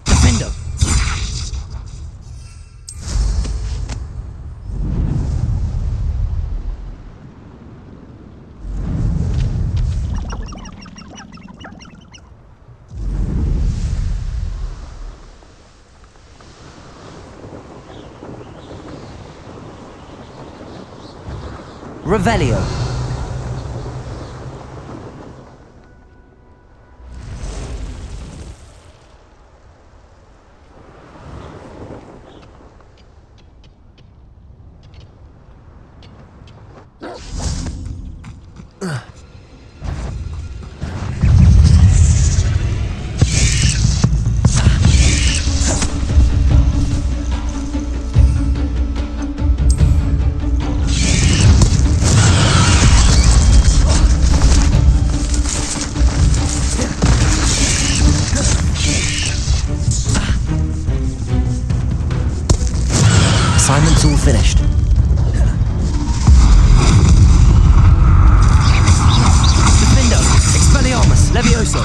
Defender. Revelio. Assignment's all finished. Defendo, Expelliarmus, Levioso.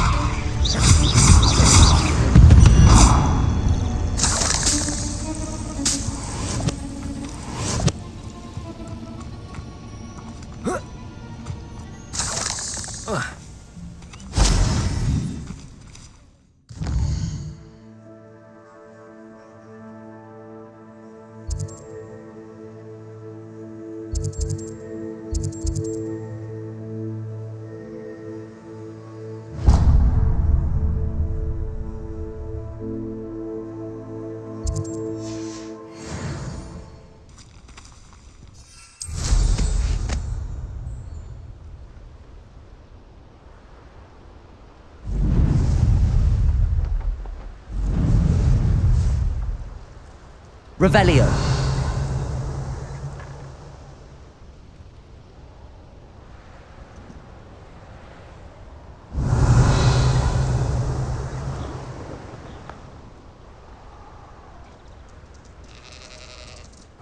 Revelio.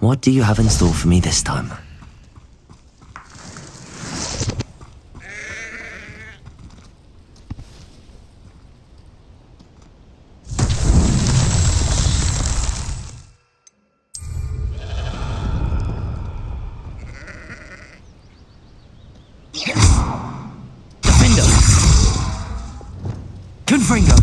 What do you have in store for me this time? Confringo.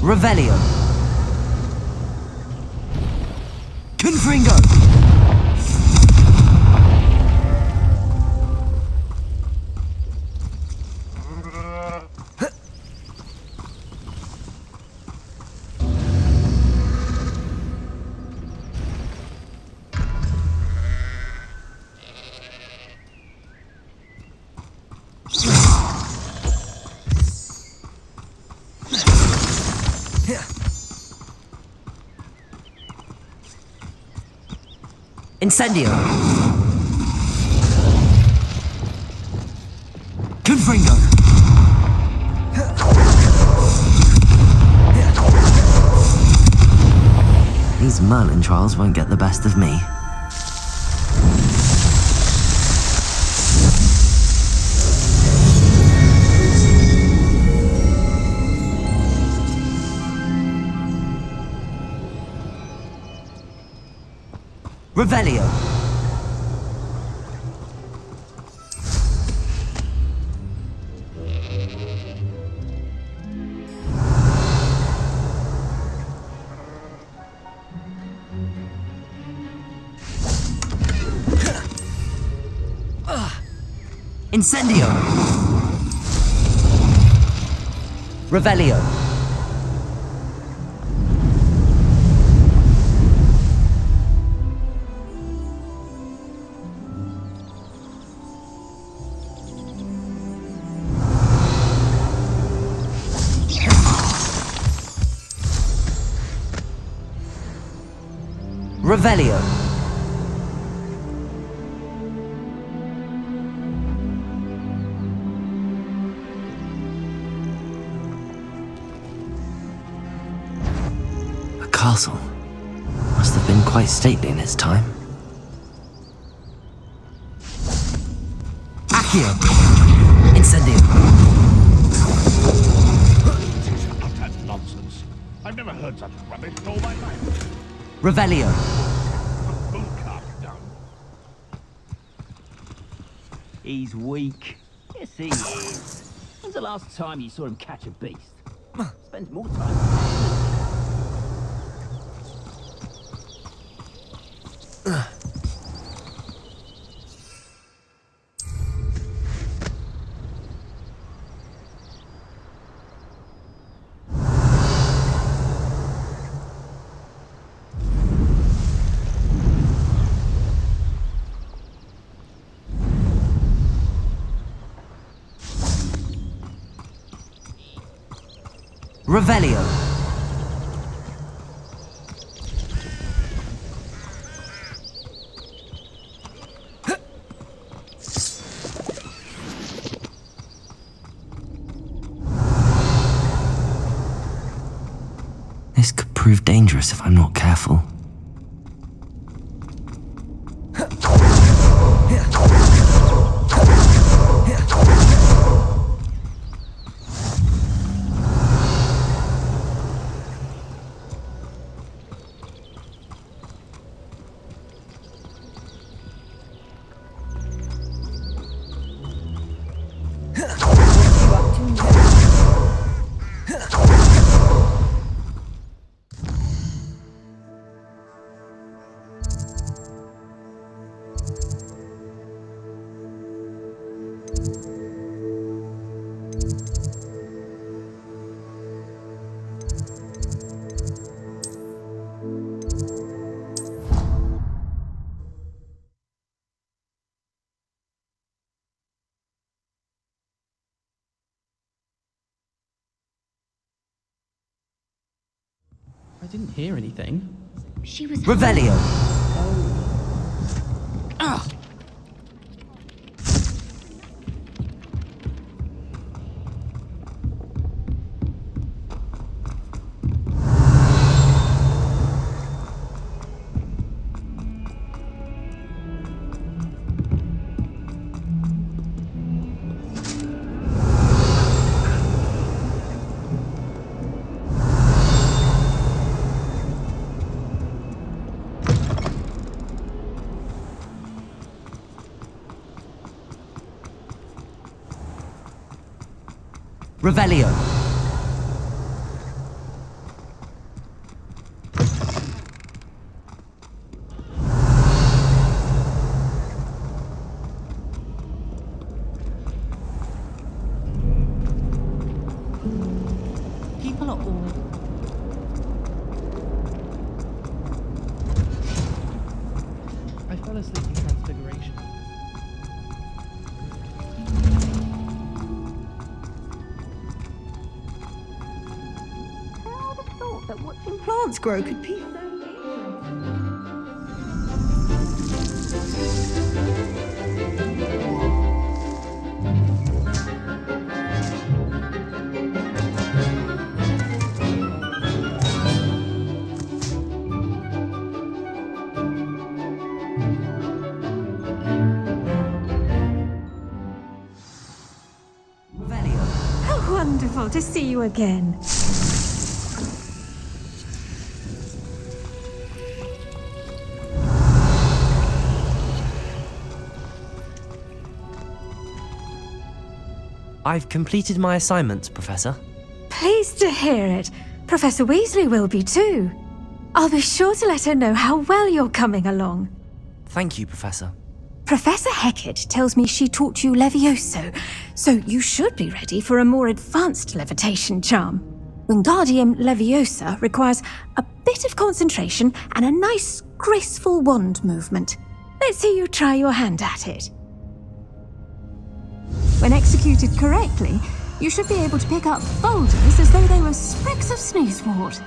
Revelio. Confringo. Incendio. Confringo. These Merlin trials won't get the best of me. Revelio. Incendio. Revelio. Revelio. castle must have been quite stately in its time. Accio! Incendio! Utter nonsense. I've never heard such rubbish in all my life. Revelio! Boot cart done. He's weak. Yes, he is. When's the last time you saw him catch a beast? Spends more time. Revelio! This could prove dangerous if I'm not careful. I didn't hear anything. She was Revelio! Revelio! people are all. I fell asleep in Transfiguration. I would have thought that watching plants grow could be so dangerous. How wonderful to see you again. I've completed my assignments, Professor. Pleased to hear it. Professor Weasley will be too. I'll be sure to let her know how well you're coming along. Thank you, Professor. Professor Hecat tells me she taught you Levioso, so you should be ready for a more advanced levitation charm. Wingardium Leviosa requires a bit of concentration and a nice, graceful wand movement. Let's see you try your hand at it. When executed correctly, you should be able to pick up boulders as though they were specks of sneezewort.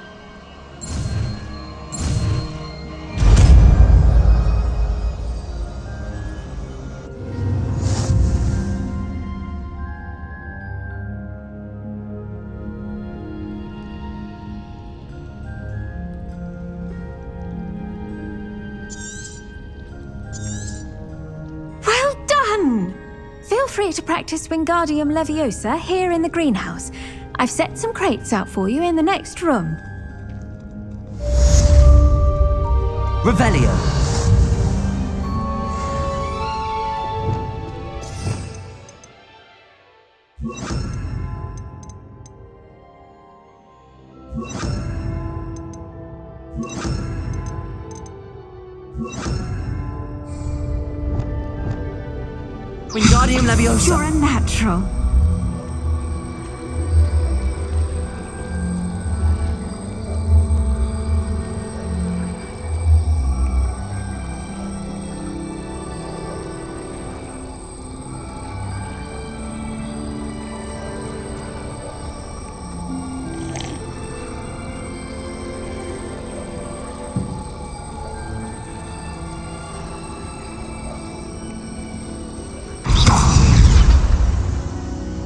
free to practice Wingardium Leviosa here in the greenhouse. I've set some crates out for you in the next room. Revelio. Wingardium Leviosa. You're a natural.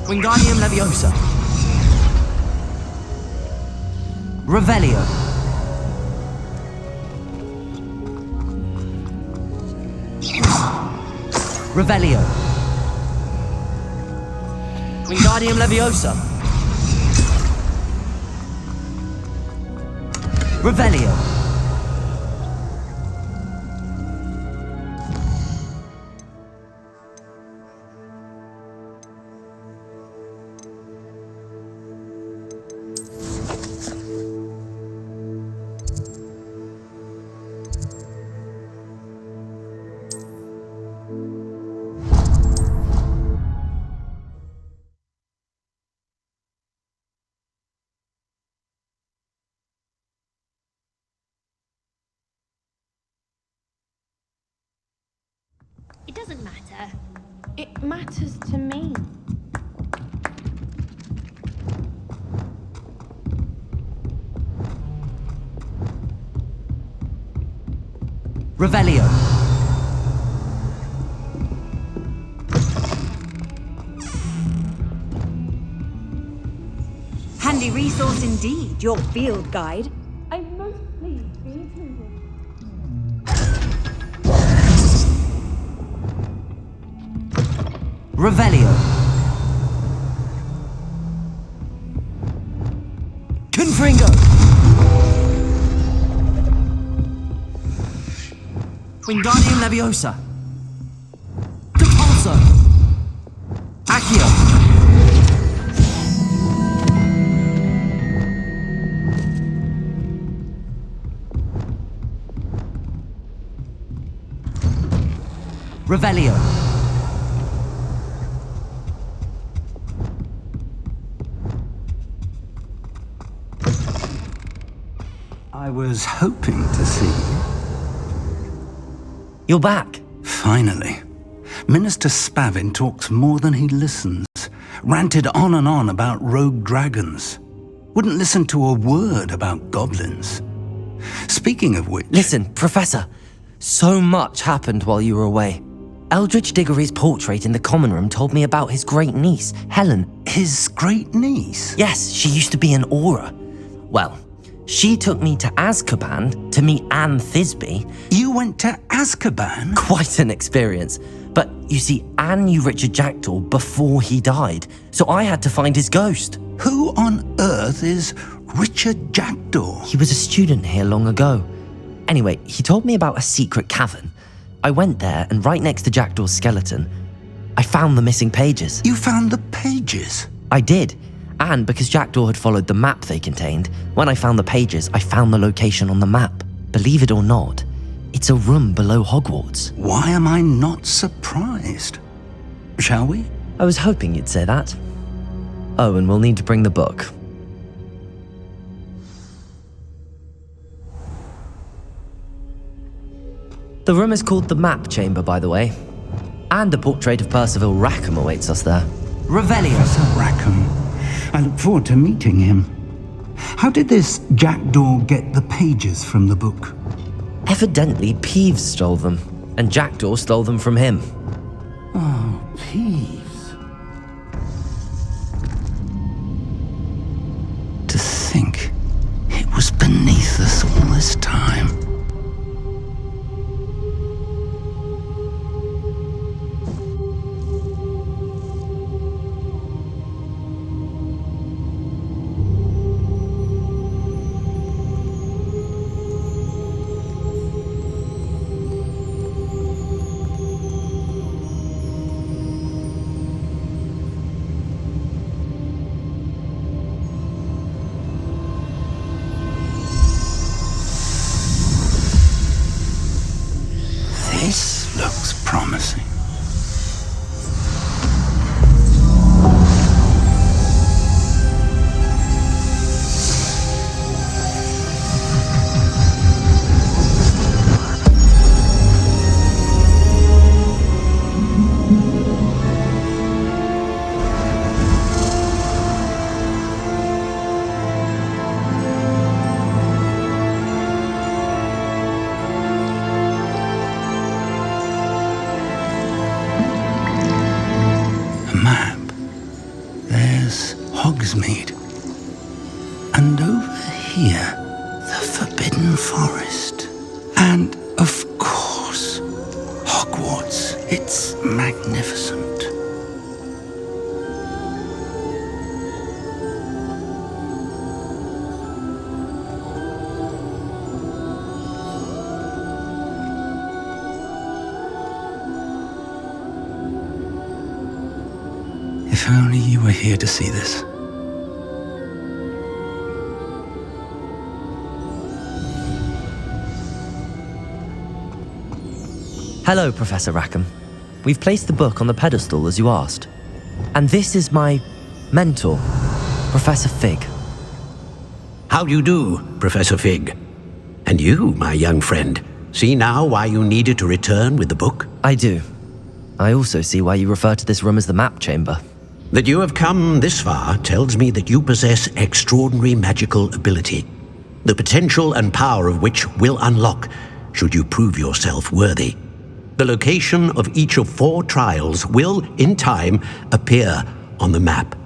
Wingardium Leviosa. Revelio. Revelio. Wingardium Leviosa. Revelio. It doesn't matter. It matters to me. Revelio. Handy resource indeed, your field guide. I'm most pleased to be included. Revelio. Confringo. Wingardium Leviosa. Compulso. Accio. Revelio. I was hoping to see you. You're back. Finally. Minister Spavin talks more than he listens. Ranted on and on about rogue dragons. Wouldn't listen to a word about goblins. Speaking of which... Listen, Professor. So much happened while you were away. Eldritch Diggory's portrait in the common room told me about his great niece, Helen. His great niece? Yes, she used to be an Auror. Well, she took me to Azkaban to meet Anne Thisbe. You went to Azkaban? Quite an experience. But you see, Anne knew Richard Jackdaw before he died, so I had to find his ghost. Who on earth is Richard Jackdaw? He was a student here long ago. Anyway, he told me about a secret cavern. I went there, and right next to Jackdaw's skeleton, I found the missing pages. You found the pages? I did. And because Jackdaw had followed the map they contained, when I found the pages, I found the location on the map. Believe it or not, it's a room below Hogwarts. Why am I not surprised? Shall we? I was hoping you'd say that. Oh, and we'll need to bring the book. The room is called the Map Chamber, by the way. And a portrait of Percival Rackham awaits us there. Revelio. Professor Rackham. I look forward to meeting him. How did this Jackdaw get the pages from the book? Evidently, Peeves stole them, and Jackdaw stole them from him. Oh, Peeves. To think it was beneath us all this time. Hogsmeade. And over here, the Forbidden Forest. And, of course, Hogwarts. It's magnificent. If only you were here to see this. Hello, Professor Rackham. We've placed the book on the pedestal as you asked. And this is my mentor, Professor Fig. How do you do, Professor Fig? And you, my young friend, see now why you needed to return with the book? I do. I also see why you refer to this room as the map chamber. That you have come this far tells me that you possess extraordinary magical ability, the potential and power of which will unlock should you prove yourself worthy. The location of each of 4 trials will, in time, appear on the map.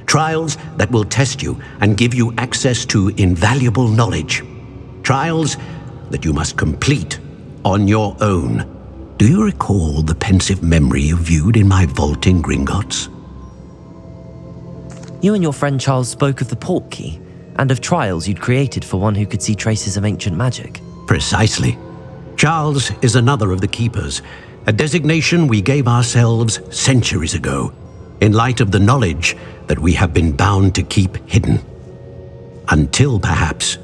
Trials that will test you and give you access to invaluable knowledge. Trials that you must complete on your own. Do you recall the pensive memory you viewed in my vault in Gringotts? You and your friend Charles spoke of the portkey and of trials you'd created for one who could see traces of ancient magic. Precisely. Charles is another of the Keepers, a designation we gave ourselves centuries ago, in light of the knowledge that we have been bound to keep hidden. Until perhaps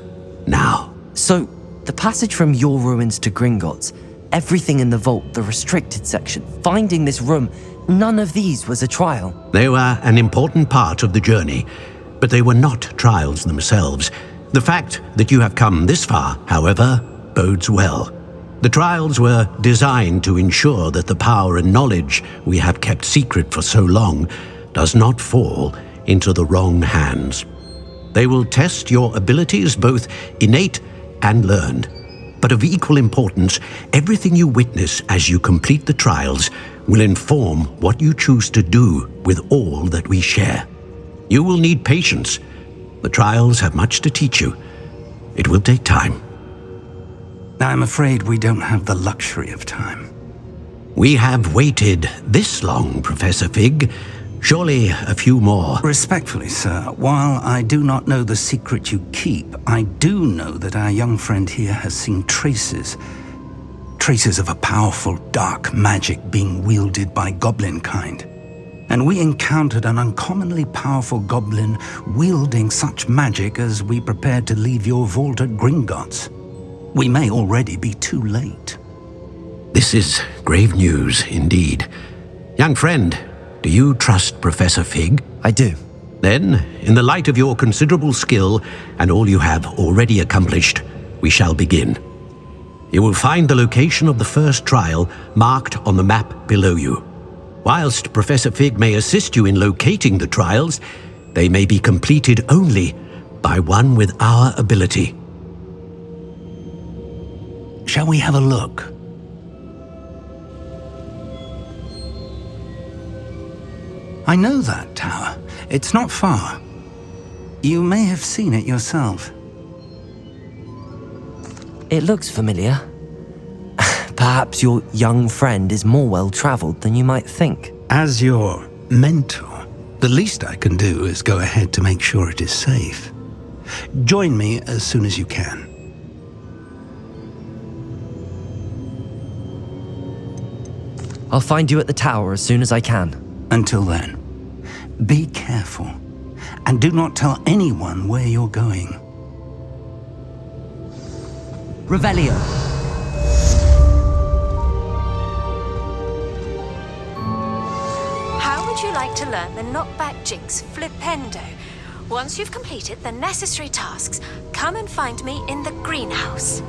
now. So, the passage from your ruins to Gringotts, everything in the vault, the restricted section, finding this room, none of these was a trial. They were an important part of the journey, but they were not trials themselves. The fact that you have come this far, however, bodes well. The trials were designed to ensure that the power and knowledge we have kept secret for so long does not fall into the wrong hands. They will test your abilities, both innate and learned. But of equal importance, everything you witness as you complete the trials will inform what you choose to do with all that we share. You will need patience. The trials have much to teach you. It will take time. I'm afraid we don't have the luxury of time. We have waited this long, Professor Fig. Surely a few more. Respectfully, sir, while I do not know the secret you keep, I do know that our young friend here has seen traces of a powerful dark magic being wielded by goblin kind. And we encountered an uncommonly powerful goblin wielding such magic as we prepared to leave your vault at Gringotts. We may already be too late. This is grave news indeed. Young friend, do you trust Professor Fig? I do. Then, in the light of your considerable skill and all you have already accomplished, we shall begin. You will find the location of the first trial marked on the map below you. Whilst Professor Fig may assist you in locating the trials, they may be completed only by one with our ability. Shall we have a look? I know that tower. It's not far. You may have seen it yourself. It looks familiar. Perhaps your young friend is more well-traveled than you might think. As your mentor, the least I can do is go ahead to make sure it is safe. Join me as soon as you can. I'll find you at the tower as soon as I can. Until then, be careful, and do not tell anyone where you're going. Revelio. How would you like to learn the knockback jinx Flipendo? Once you've completed the necessary tasks, come and find me in the greenhouse.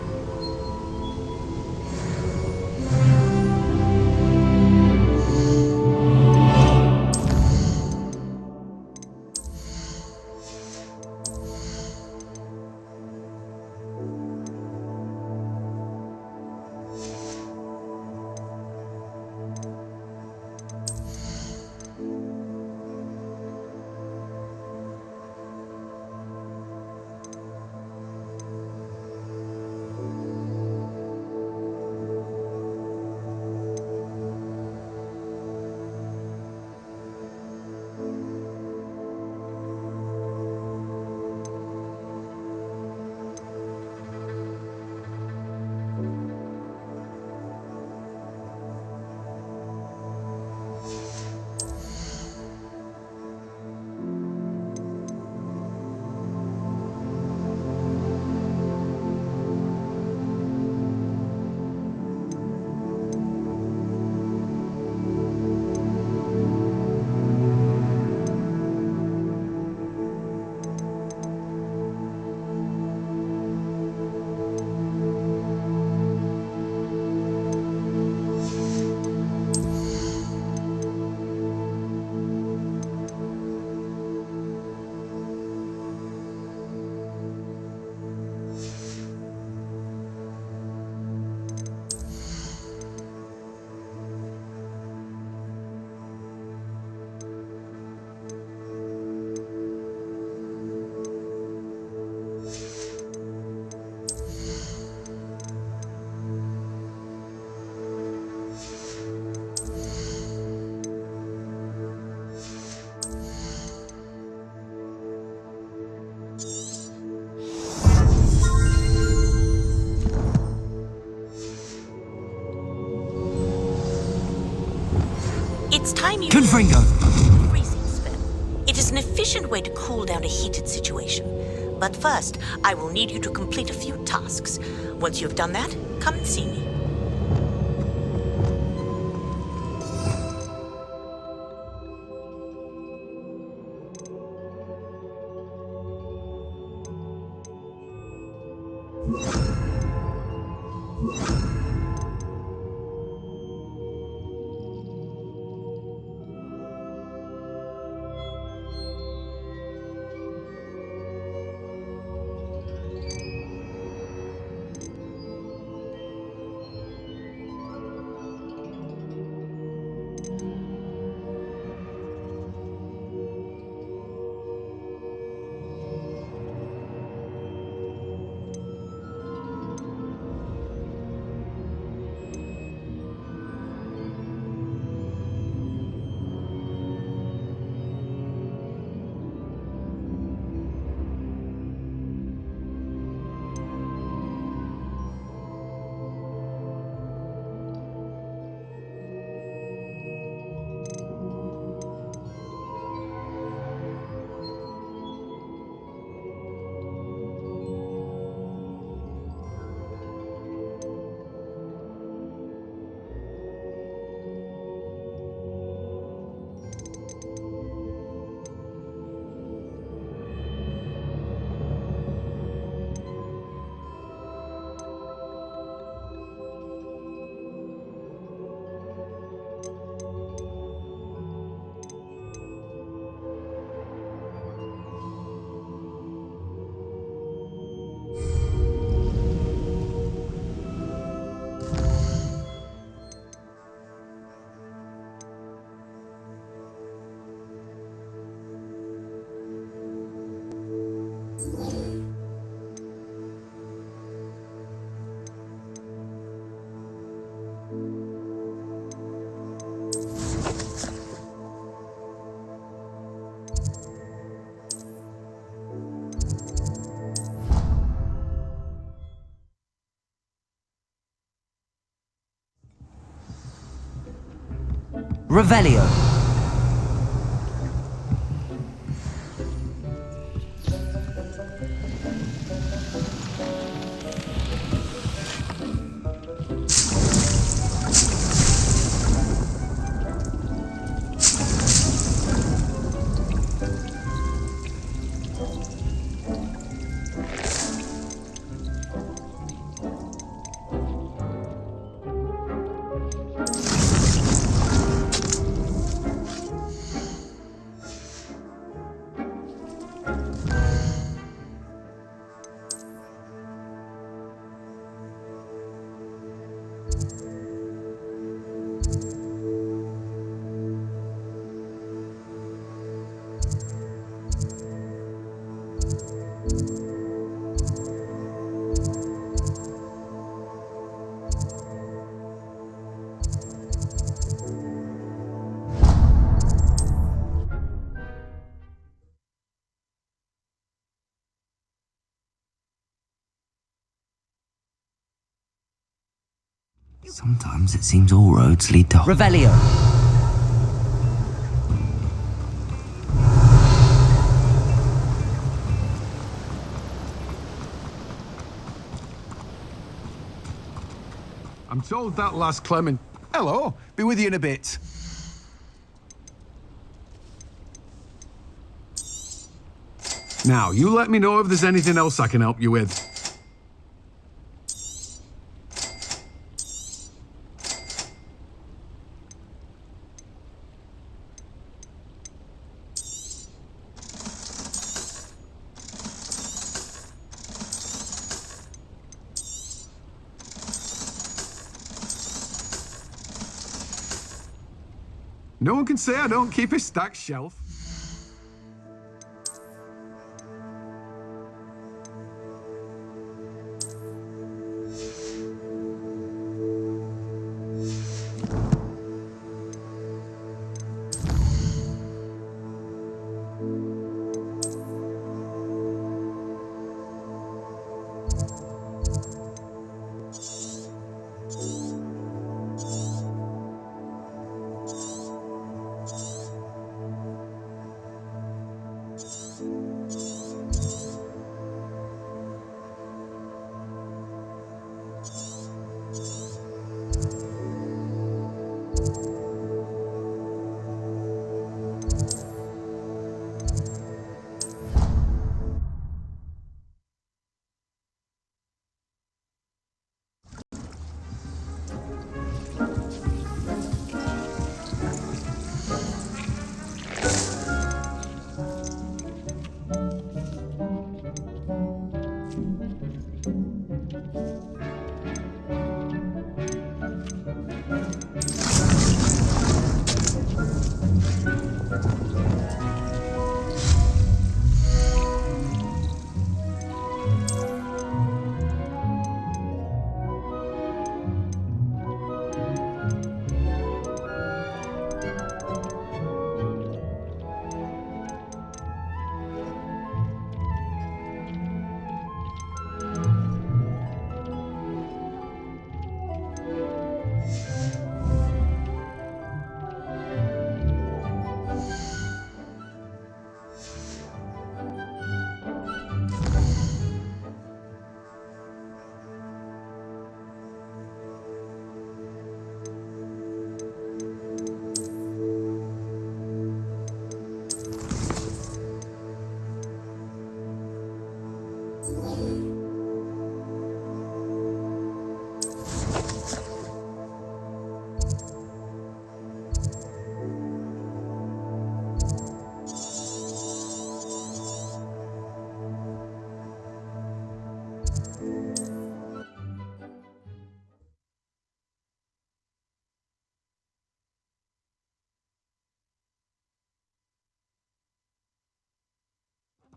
It's time you... Confringo! Freezing spell. It is an efficient way to cool down a heated situation. But first, I will need you to complete a few tasks. Once you've done that, come and see me. Revelio. Sometimes it seems all roads lead to Revelio. I'm told that last Clement... Hello, be with you in a bit. Now, you let me know if there's anything else I can help you with. No one can say I don't keep a stacked shelf.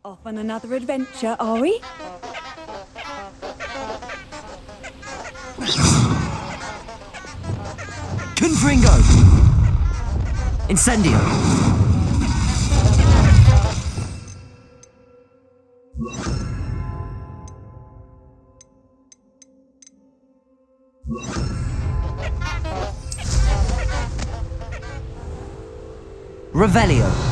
Off on another adventure, are we? Confringo! Incendio! Revelio!